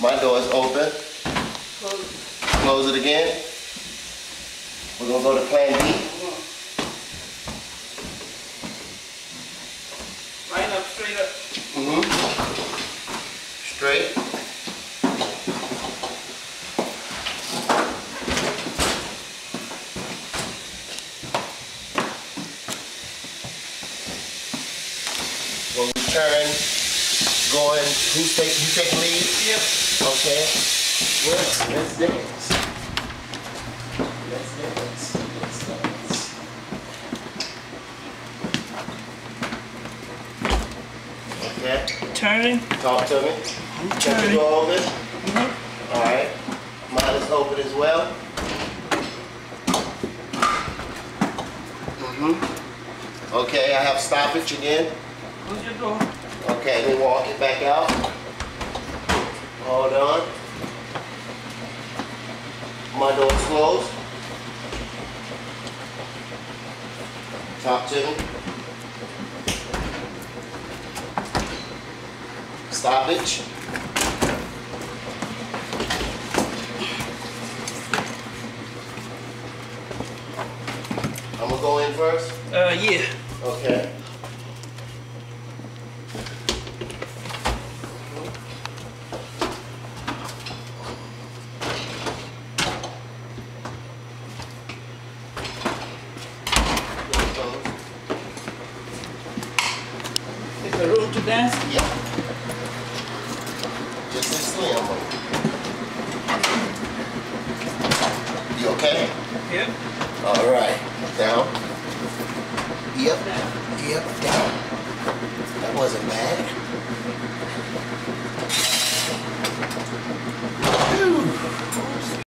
My door is open. Close it again. We're gonna go to plan B. Line up, straight up. Straight. When we turn, going, who's taking lead? Yep. Okay. Well, let's dance. Let's dance. Let's dance. Okay. Turning. Talk to me. Got the door open? Alright. Mine is open as well. Okay, I have stoppage again. Close your door. Okay, then walk it back out. Hold on. My door's closed. Talk to me. Stoppage. I'm gonna go in first. Yeah. Okay. Is there room to dance? Yeah. Just a slim. You okay? Yep. All right. Down. Yep. Yep. Down. That wasn't bad.